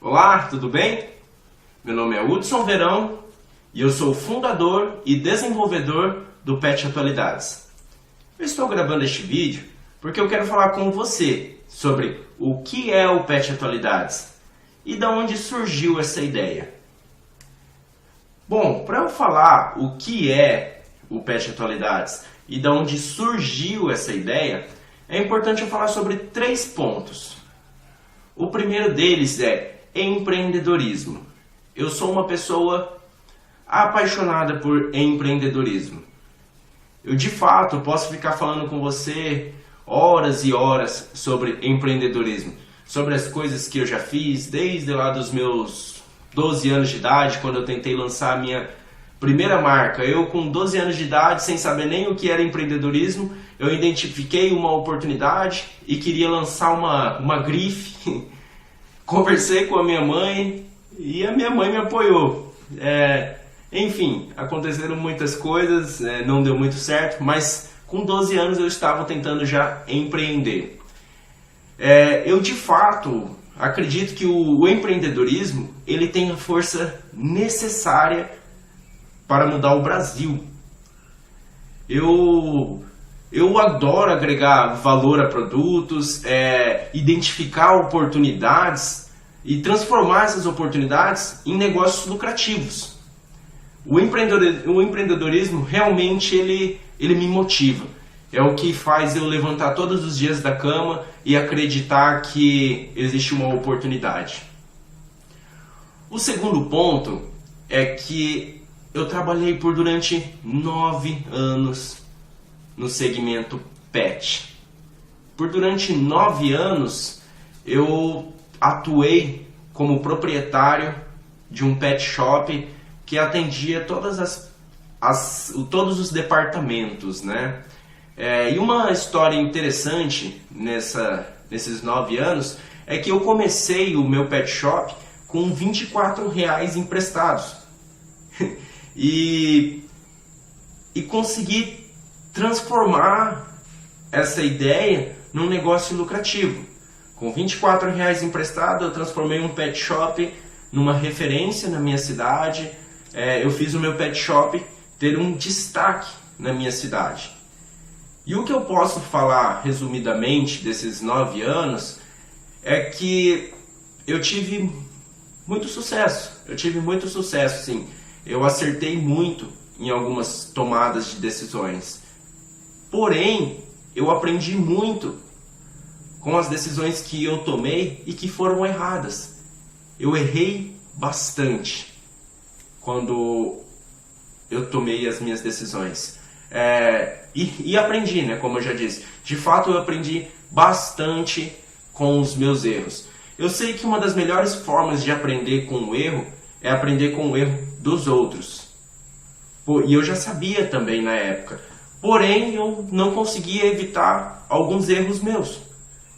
Olá, tudo bem? Meu nome é Hudson Verão e eu sou fundador e desenvolvedor do Pet Atualidades. Eu estou gravando este vídeo porque eu quero falar com você sobre o que é o Pet Atualidades e de onde surgiu essa ideia. Bom, para eu falar o que é o Pet Atualidades e de onde surgiu essa ideia, é importante eu falar sobre 3 pontos. O primeiro deles é empreendedorismo. Eu sou uma pessoa apaixonada por empreendedorismo. Eu de fato posso ficar falando com você horas e horas sobre empreendedorismo, sobre as coisas que eu já fiz desde lá dos meus 12 anos de idade, quando eu tentei lançar a minha primeira marca. Eu com 12 anos de idade, sem saber nem o que era empreendedorismo, eu identifiquei uma oportunidade e queria lançar uma grife. Conversei com a minha mãe e a minha mãe me apoiou. Enfim, aconteceram muitas coisas, não deu muito certo, mas com 12 anos eu estava tentando já empreender. Eu de fato acredito que o empreendedorismo ele tem a força necessária para mudar o Brasil. Eu adoro agregar valor a produtos, identificar oportunidades e transformar essas oportunidades em negócios lucrativos. O empreendedorismo realmente ele me motiva. É o que faz eu levantar todos os dias da cama e acreditar que existe uma oportunidade. O segundo ponto é que eu trabalhei durante 9 anos no segmento pet. Durante 9 anos eu atuei como proprietário de um pet shop que atendia todos os departamentos, né? E uma história interessante nesses 9 anos é que eu comecei o meu pet shop com R$24 emprestados e consegui transformar essa ideia num negócio lucrativo. Com R$24 emprestado, eu transformei um pet shop numa referência na minha cidade. Eu fiz o meu pet shop ter um destaque na minha cidade. E o que eu posso falar resumidamente desses 9 anos é que eu tive muito sucesso. Sim. Eu acertei muito em algumas tomadas de decisões. Porém, eu aprendi muito com as decisões que eu tomei e que foram erradas. Eu errei bastante quando eu tomei as minhas decisões. E aprendi, né, como eu já disse. De fato, eu aprendi bastante com os meus erros. Eu sei que uma das melhores formas de aprender com o erro é aprender com o erro dos outros. E eu já sabia também na época. Porém, eu não conseguia evitar alguns erros meus.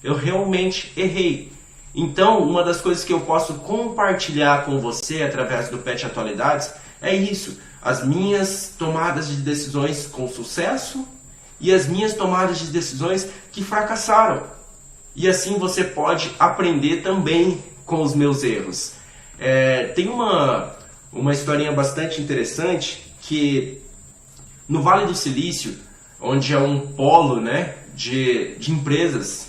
Eu realmente errei. Então, uma das coisas que eu posso compartilhar com você através do Pet Atualidades é isso. As minhas tomadas de decisões com sucesso e as minhas tomadas de decisões que fracassaram. E assim você pode aprender também com os meus erros. Tem uma historinha bastante interessante que no Vale do Silício, onde é um polo, né, de empresas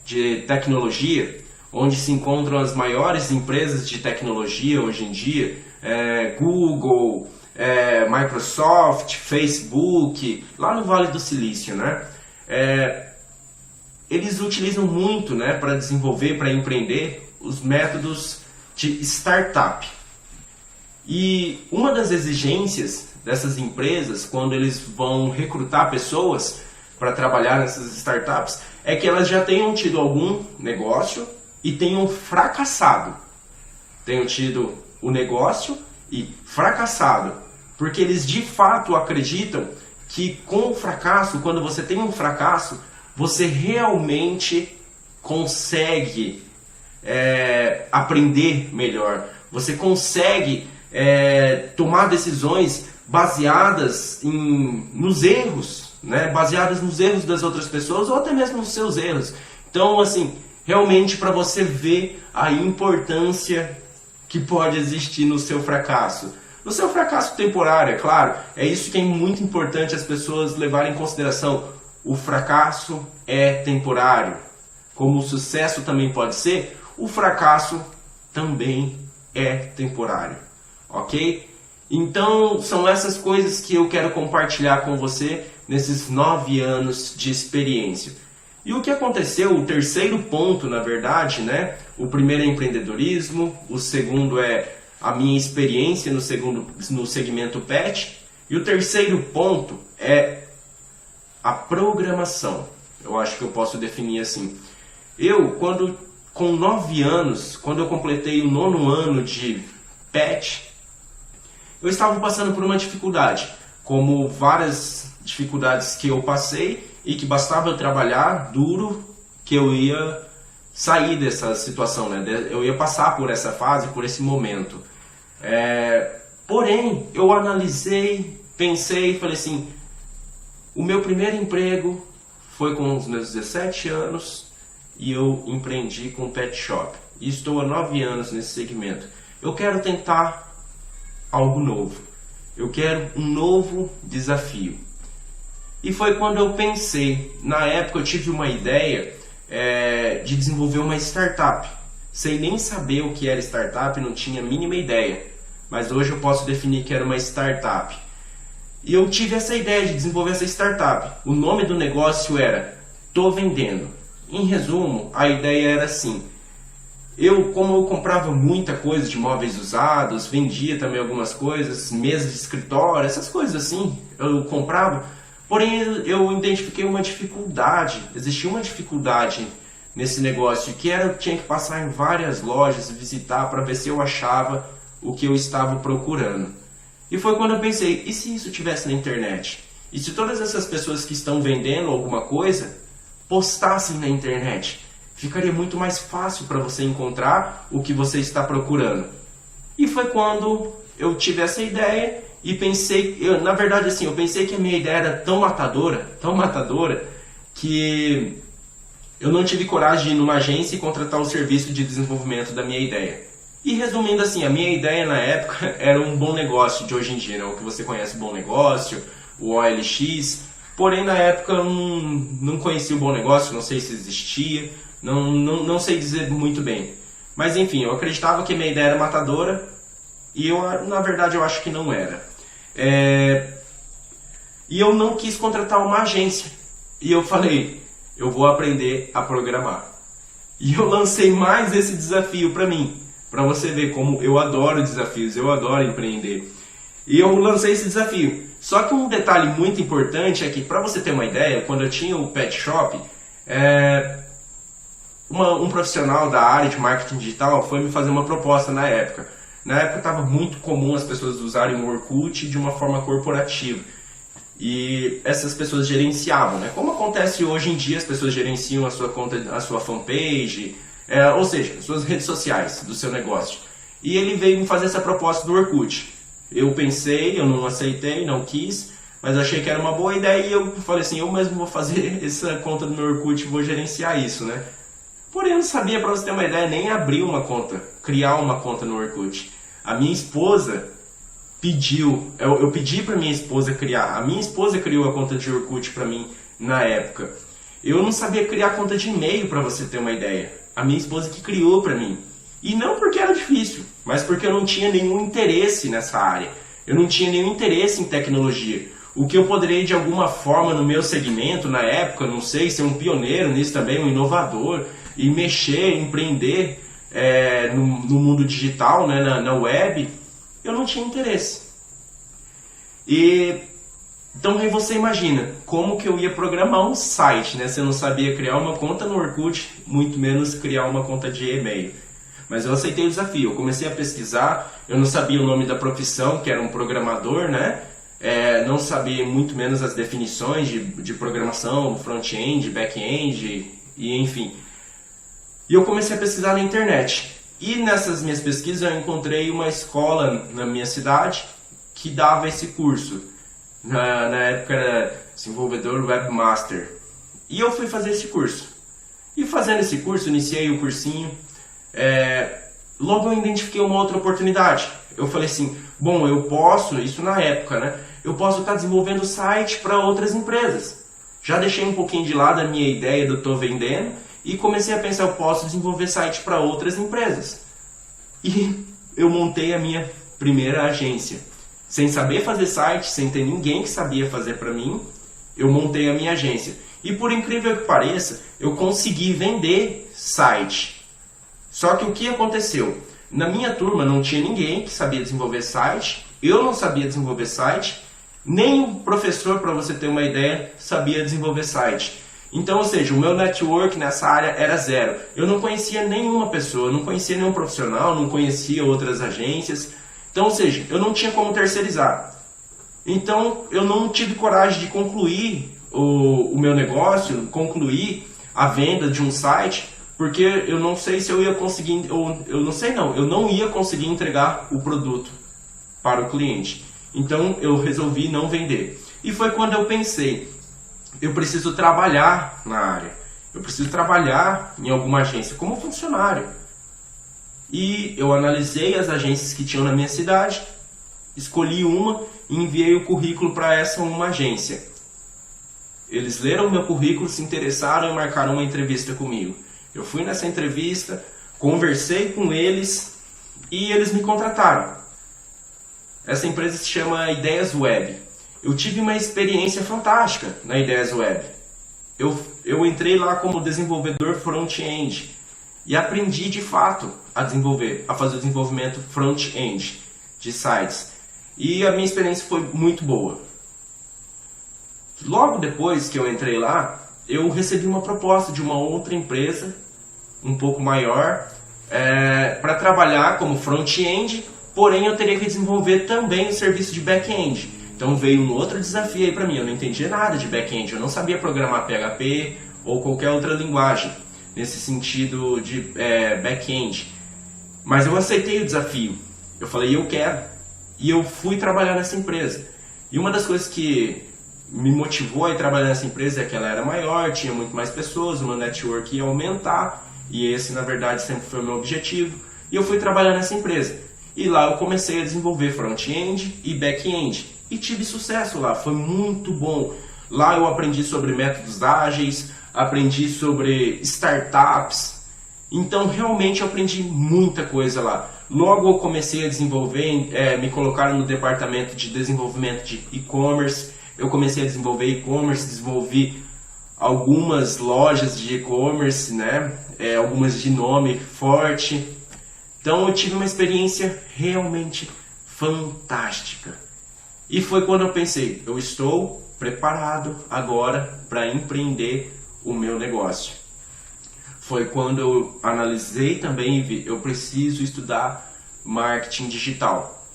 de tecnologia, onde se encontram as maiores empresas de tecnologia hoje em dia, Google, Microsoft, Facebook, lá no Vale do Silício, né? Eles utilizam muito, né, para desenvolver, para empreender, os métodos de startup. E uma das exigências dessas empresas, quando eles vão recrutar pessoas para trabalhar nessas startups, é que elas já tenham tido algum negócio e tenham fracassado. Tenham tido o negócio e fracassado. Porque eles de fato acreditam que com o fracasso, quando você tem um fracasso, você realmente consegue aprender melhor. Você consegue tomar decisões baseadas nos erros, né? Baseadas nos erros das outras pessoas ou até mesmo nos seus erros. Então, assim, realmente para você ver a importância que pode existir no seu fracasso. No seu fracasso temporário, é claro, é isso que é muito importante as pessoas levarem em consideração. O fracasso é temporário. Como o sucesso também pode ser, o fracasso também é temporário. Ok? Então, são essas coisas que eu quero compartilhar com você nesses 9 anos de experiência. E o que aconteceu, o terceiro ponto, na verdade, né? O primeiro é empreendedorismo, o segundo é a minha experiência no segmento pet, e o terceiro ponto é a programação. Eu acho que eu posso definir assim. Com 9 anos, quando eu completei o 9º ano de pet, eu estava passando por uma dificuldade, como várias dificuldades que eu passei e que bastava eu trabalhar duro que eu ia sair dessa situação, né? Eu ia passar por essa fase, por esse momento. Porém, eu analisei, pensei e falei assim, o meu primeiro emprego foi com os meus 17 anos e eu empreendi com pet shop. E estou há 9 anos nesse segmento. Eu quero tentar algo novo. Eu quero um novo desafio. E foi quando eu pensei, na época eu tive uma ideia de desenvolver uma startup. Sem nem saber o que era startup, não tinha a mínima ideia. Mas hoje eu posso definir que era uma startup. E eu tive essa ideia de desenvolver essa startup. O nome do negócio era Tô Vendendo. Em resumo, a ideia era assim. Como eu comprava muita coisa de móveis usados, vendia também algumas coisas, mesas de escritório, essas coisas assim, eu comprava. Porém, eu identifiquei uma dificuldade, existia uma dificuldade nesse negócio, que era eu tinha que passar em várias lojas, visitar para ver se eu achava o que eu estava procurando. E foi quando eu pensei, e se isso tivesse na internet? E se todas essas pessoas que estão vendendo alguma coisa postassem na internet? Ficaria muito mais fácil para você encontrar o que você está procurando. E foi quando eu tive essa ideia e pensei, na verdade assim, eu pensei que a minha ideia era tão matadora, que eu não tive coragem de ir numa agência e contratar o serviço de desenvolvimento da minha ideia. E resumindo assim, a minha ideia na época era um bom negócio de hoje em dia, né? O que você conhece, bom negócio, o OLX. Porém, na época eu não conhecia o bom negócio, não sei se existia, não sei dizer muito bem. Mas enfim, eu acreditava que a minha ideia era matadora e na verdade eu acho que não era. E eu não quis contratar uma agência. E eu falei, eu vou aprender a programar. E eu lancei mais esse desafio para mim. Para você ver como eu adoro desafios, eu adoro empreender. E eu lancei esse desafio. Só que um detalhe muito importante é que, para você ter uma ideia, quando eu tinha o pet shop, um profissional da área de marketing digital foi me fazer uma proposta na época. Na época estava muito comum as pessoas usarem o Orkut de uma forma corporativa. E essas pessoas gerenciavam, né? Como acontece hoje em dia, as pessoas gerenciam a sua conta, a sua fanpage, ou seja, suas redes sociais do seu negócio. E ele veio me fazer essa proposta do Orkut. Eu pensei, eu não aceitei, não quis, mas achei que era uma boa ideia e eu falei assim, eu mesmo vou fazer essa conta do meu Orkut e vou gerenciar isso, né? Porém, eu não sabia, para você ter uma ideia, nem abrir uma conta, criar uma conta no Orkut. A minha esposa pediu, eu pedi para minha esposa criar, a minha esposa criou a conta de Orkut para mim na época. Eu não sabia criar conta de e-mail, para você ter uma ideia. A minha esposa que criou para mim. E não porque era difícil, mas porque eu não tinha nenhum interesse nessa área. Eu não tinha nenhum interesse em tecnologia. O que eu poderia, de alguma forma, no meu segmento, na época, não sei, ser um pioneiro nisso também, um inovador, e mexer, empreender no mundo digital, né, na web, eu não tinha interesse. Então aí você imagina, como que eu ia programar um site, né, se eu não sabia criar uma conta no Orkut, muito menos criar uma conta de e-mail. Mas eu aceitei o desafio, eu comecei a pesquisar, eu não sabia o nome da profissão, que era um programador, né? Não sabia muito menos as definições de programação, front-end, back-end, e enfim. E eu comecei a pesquisar na internet. E nessas minhas pesquisas eu encontrei uma escola na minha cidade que dava esse curso. Na época era desenvolvedor webmaster. E eu fui fazer esse curso. E fazendo esse curso, iniciei o cursinho, logo eu identifiquei uma outra oportunidade. Eu falei assim, bom, eu posso, isso na época, né? Eu posso estar desenvolvendo site para outras empresas. Já deixei um pouquinho de lado a minha ideia do tô vendendo e comecei a pensar, eu posso desenvolver site para outras empresas. E eu montei a minha primeira agência. Sem saber fazer site, sem ter ninguém que sabia fazer para mim, eu montei a minha agência. E por incrível que pareça, eu consegui vender site. Só que o que aconteceu? Na minha turma não tinha ninguém que sabia desenvolver site, eu não sabia desenvolver site, nem o professor, para você ter uma ideia, sabia desenvolver site. Então, ou seja, o meu network nessa área era zero. Eu não conhecia nenhuma pessoa, não conhecia nenhum profissional, não conhecia outras agências. Então, ou seja, eu não tinha como terceirizar. Então, eu não tive coragem de concluir o meu negócio, concluir a venda de um site, porque eu não sei se eu ia conseguir, eu não ia conseguir entregar o produto para o cliente. Então eu resolvi não vender. E foi quando eu pensei, eu preciso trabalhar na área, eu preciso trabalhar em alguma agência como funcionário. E eu analisei as agências que tinham na minha cidade, escolhi uma e enviei o currículo para essa uma agência. Eles leram o meu currículo, se interessaram e marcaram uma entrevista comigo. Eu fui nessa entrevista, conversei com eles e eles me contrataram. Essa empresa se chama Ideias Web. Eu tive uma experiência fantástica na Ideias Web. Eu entrei lá como desenvolvedor front-end e aprendi de fato a fazer o desenvolvimento front-end de sites. E a minha experiência foi muito boa. Logo depois que eu entrei lá, eu recebi uma proposta de uma outra empresa, um pouco maior, para trabalhar como front-end, porém eu teria que desenvolver também o serviço de back-end. Então veio um outro desafio aí para mim, eu não entendia nada de back-end, eu não sabia programar PHP ou qualquer outra linguagem nesse sentido de back-end. Mas eu aceitei o desafio, eu falei, eu quero, e eu fui trabalhar nessa empresa. E uma das coisas que me motivou a ir trabalhar nessa empresa é que ela era maior, tinha muito mais pessoas, o meu network ia aumentar, e esse na verdade sempre foi o meu objetivo, e eu fui trabalhar nessa empresa. E lá eu comecei a desenvolver front-end e back-end, e tive sucesso lá, foi muito bom. Lá eu aprendi sobre métodos ágeis, aprendi sobre startups, então realmente eu aprendi muita coisa lá. Logo eu comecei a desenvolver, me colocaram no departamento de desenvolvimento de e-commerce, eu comecei a desenvolver e-commerce, desenvolvi algumas lojas de e-commerce, né? Algumas de nome forte. Então eu tive uma experiência realmente fantástica. E foi quando eu pensei, eu estou preparado agora para empreender o meu negócio. Foi quando eu analisei também e vi, eu preciso estudar marketing digital.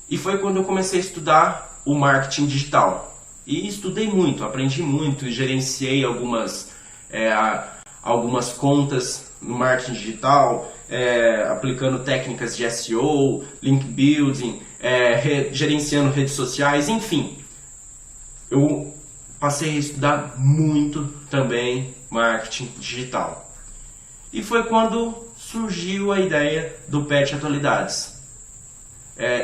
E foi quando eu comecei a estudar o marketing digital. E estudei muito, aprendi muito, gerenciei algumas contas no marketing digital, aplicando técnicas de SEO, link building, gerenciando redes sociais, enfim. Eu passei a estudar muito também marketing digital. E foi quando surgiu a ideia do Pet Atualidades.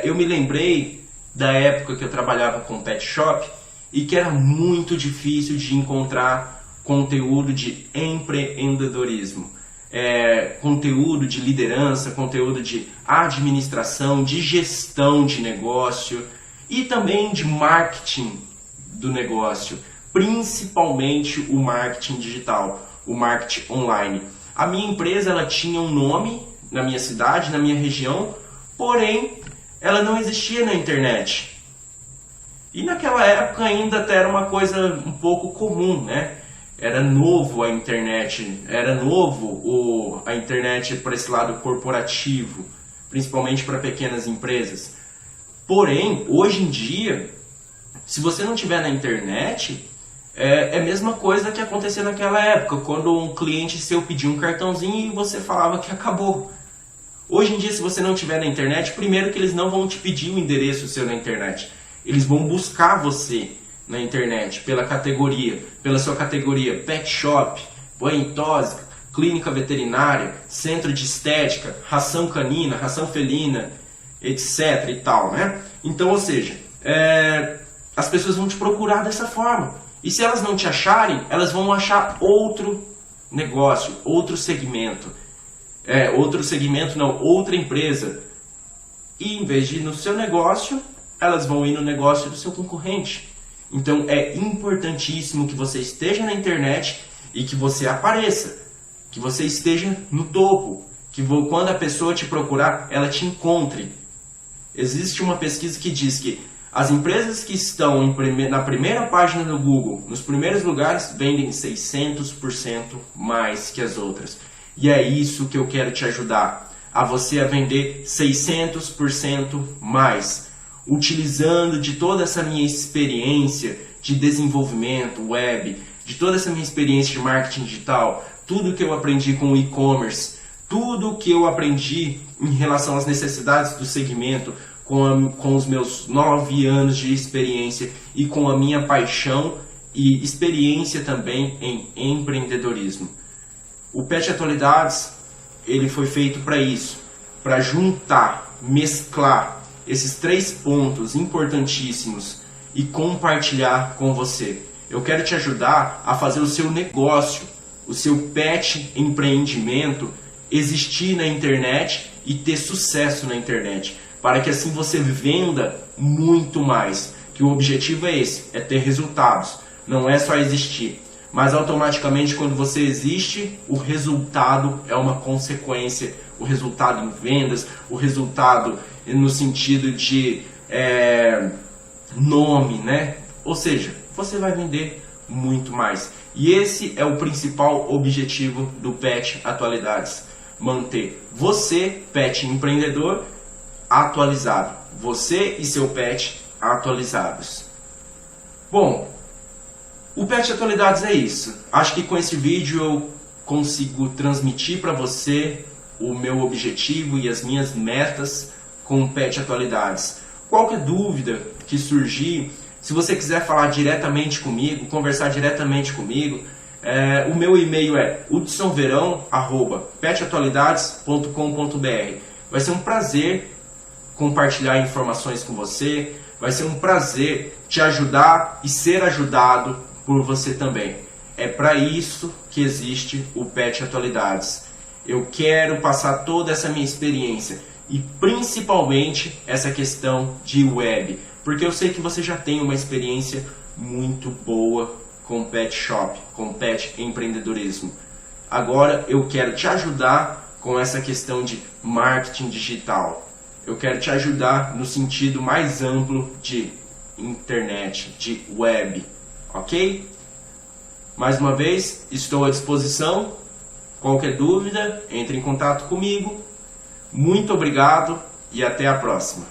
Eu me lembrei da época que eu trabalhava com pet shop e que era muito difícil de encontrar conteúdo de empreendedorismo, conteúdo de liderança, conteúdo de administração, de gestão de negócio e também de marketing do negócio, principalmente o marketing digital, o marketing online. A minha empresa ela tinha um nome na minha cidade, na minha região, porém ela não existia na internet. E naquela época ainda até era uma coisa um pouco comum, né? Era novo a internet, era novo a internet para esse lado corporativo, principalmente para pequenas empresas. Porém, hoje em dia, se você não tiver na internet, é a mesma coisa que acontecia naquela época, quando um cliente seu pedia um cartãozinho e você falava que acabou. Hoje em dia, se você não tiver na internet, primeiro que eles não vão te pedir o endereço seu na internet. Eles vão buscar você na internet pela sua categoria pet shop, banho e tosa, clínica veterinária, centro de estética, ração canina, ração felina, etc e tal, né? Então, ou seja, as pessoas vão te procurar dessa forma. E se elas não te acharem, elas vão achar outro negócio, outro segmento. Outra empresa. E em vez de ir no seu negócio, elas vão ir no negócio do seu concorrente. Então é importantíssimo que você esteja na internet e que você apareça, que você esteja no topo, que quando a pessoa te procurar, ela te encontre. Existe uma pesquisa que diz que as empresas que estão na primeira página do Google, nos primeiros lugares, vendem 600% mais que as outras. E é isso que eu quero te ajudar, a você a vender 600% mais, utilizando de toda essa minha experiência de desenvolvimento web, de toda essa minha experiência de marketing digital, tudo que eu aprendi com o e-commerce, tudo que eu aprendi em relação às necessidades do segmento, com os meus 9 anos de experiência e com a minha paixão e experiência também em empreendedorismo. O Pet Atualidades, ele foi feito para isso, para juntar, mesclar esses 3 pontos importantíssimos e compartilhar com você. Eu quero te ajudar a fazer o seu negócio, o seu pet empreendimento existir na internet e ter sucesso na internet, para que assim você venda muito mais. Que o objetivo é esse, é ter resultados, não é só existir. Mas automaticamente quando você existe, o resultado é uma consequência. O resultado em vendas, o resultado no sentido de nome, né? Ou seja, você vai vender muito mais. E esse é o principal objetivo do Pet Atualidades. Manter você, pet empreendedor, atualizado. Você e seu pet atualizados. Bom, o Pet Atualidades é isso. Acho que com esse vídeo eu consigo transmitir para você o meu objetivo e as minhas metas com o Pet Atualidades. Qualquer dúvida que surgir, se você quiser falar diretamente comigo, conversar diretamente comigo, o meu e-mail é hudsonverão@petatualidades.com.br. Vai ser um prazer compartilhar informações com você, vai ser um prazer te ajudar e ser ajudado por você também. É para isso que existe o Pet Atualidades. Eu quero passar toda essa minha experiência e principalmente essa questão de web, porque eu sei que você já tem uma experiência muito boa com pet shop, com pet empreendedorismo. Agora eu quero te ajudar com essa questão de marketing digital. Eu quero te ajudar no sentido mais amplo de internet, de web, ok? Mais uma vez, estou à disposição. Qualquer dúvida, entre em contato comigo. Muito obrigado e até a próxima.